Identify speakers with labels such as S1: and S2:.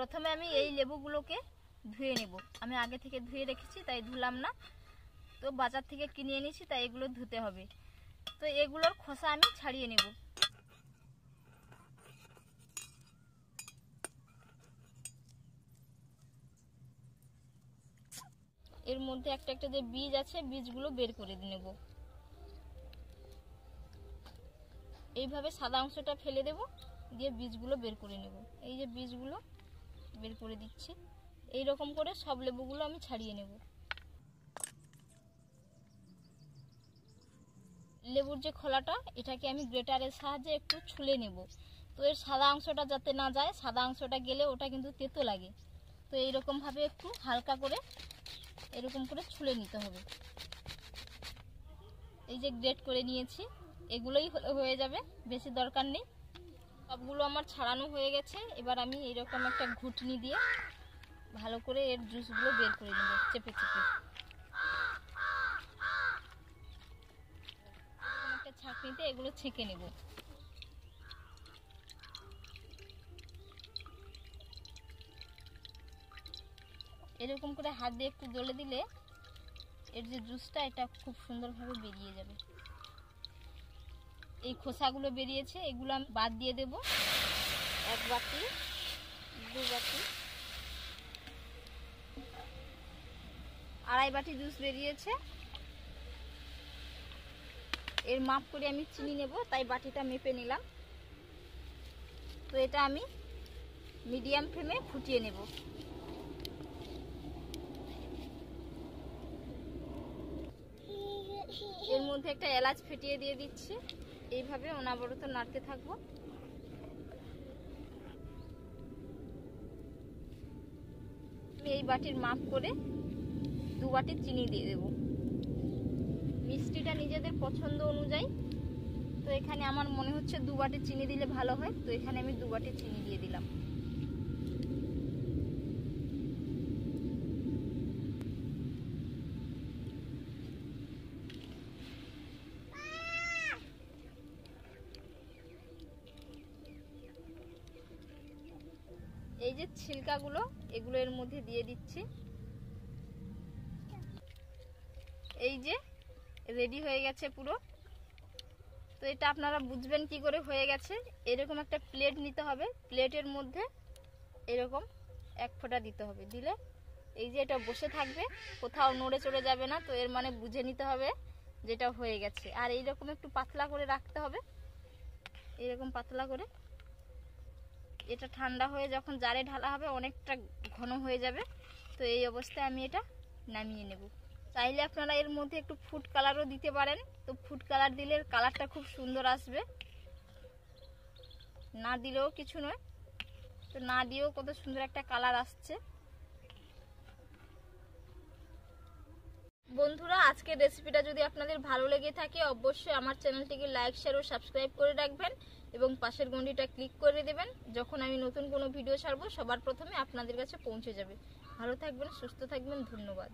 S1: প্রথমে আমি এই লেবুগুলোকে ধুয়ে নেব। আমি আগে থেকে ধুয়ে রেখেছি তাই ধুলাম না, তো বাজার থেকে কিনে এনেছি তাই এগুলো ধুতে হবে। তো এগুলোর খোসা আমি ছাড়িয়ে নেব। এর মধ্যে একটা একটা যে বীজ আছে বীজগুলো বের করে নেব। এইভাবে সাদা অংশটা ফেলে দেব, দিয়ে বীজগুলো বের করে নেব। এই যে বীজগুলো বের করে দিচ্ছি। এই রকম করে সব লেবুগুলো আমি ছাড়িয়ে নেব। লেবুর যে খোলাটা, এটাকে আমি গ্রেটারের সাহায্যে একটু ছুলে নেব। তো এর সাদা অংশটা যাতে না যায়, সাদা অংশটা গেলে ওটা কিন্তু তেতো লাগে। তো এইরকম ভাবে একটু হালকা করে এরকম করে ছুলে নিতে হবে। এই যে গ্রেট করে নিয়েছি, এগুলোই হয়ে যাবে, বেশি দরকার নেই। সবগুলো আমার ছাড়ানো হয়ে গেছে। এবার আমি এরকম একটা ঘুটনি দিয়ে ভালো করে এর জুসগুলো বের করে নেব চেপে চেপে। একটা ছাঁকনিতে এগুলো ছেঁকে নেব। এরকম করে হাত দিয়ে একটু দলে দিলে এর যে জুসটা এটা খুব সুন্দরভাবে বেরিয়ে যাবে। এই খোসাগুলো বেরিয়েছে, এগুলো আমি বাদ দিয়ে দেব। 1 বাটি, 2 বাটি, 2.5 বাটি জুস বেরিয়েছে। এর মাপ করে আমি চিনি নেব, তাই বাটিটা মেপে নিলাম। তো এটা আমি মিডিয়াম ফ্লেমে ফুটিয়ে নেব। এর মধ্যে একটা এলাচ ফেটিয়ে দিয়ে দিচ্ছি। এইভাবে অনবরত নাড়তে থাকবো। এই বাটির মাপ করে 2 বাটি চিনি দিয়ে দেব। মিষ্টিটা নিজেদের পছন্দ অনুযায়ী। তো এখানে আমার মনে হচ্ছে 2 বাটি চিনি দিলে ভালো হয়, তো এখানে আমি 2 বাটি চিনি দিয়ে দিলাম। এই যে ছিলকাগুলো, এগুলো এর মধ্যে দিয়ে দিচ্ছি। এই যে রেডি হয়ে গেছে পুরো। তো এটা আপনারা বুঝবেন কি করে হয়ে গেছে। এরকম একটা প্লেট নিতে হবে, প্লেটের মধ্যে এরকম 1 ফোঁটা দিতে হবে। দিলে এই যে এটা বসে থাকবে, কোথাও নড়ে চড়ে যাবে না। তো এর মানে বুঝে নিতে হবে যেটা হয়ে গেছে। আর এইরকম একটু পাতলা করে রাখতে হবে, এরকম পাতলা করে। এটা ঠান্ডা হয়ে যখন জারে ঢালা হবে অনেকটা ঘন হয়ে যাবে। তো এই অবস্থায় আমি এটা নামিয়ে নেব। চাইলে আপনারা এর মধ্যে একটু ফুড কালারও দিতে পারেন। তো ফুড কালার দিলে কালারটা খুব সুন্দর আসবে, না দিলেও কিছু নয়। তো না দিয়েও কত সুন্দর একটা কালার আসছে। বন্ধুরা, আজকের রেসিপিটা যদি আপনাদের ভালো লেগে থাকে অবশ্যই আমার চ্যানেলটিকে লাইক, শেয়ার ও সাবস্ক্রাইব করে রাখবেন এবং পাশের ঘন্টিটা ক্লিক করে দেবেন। যখন আমি নতুন কোনো ভিডিও ছাড়বো সবার প্রথমে আপনাদের কাছে পৌঁছে যাবে। ভালো থাকবেন, সুস্থ থাকবেন, ধন্যবাদ।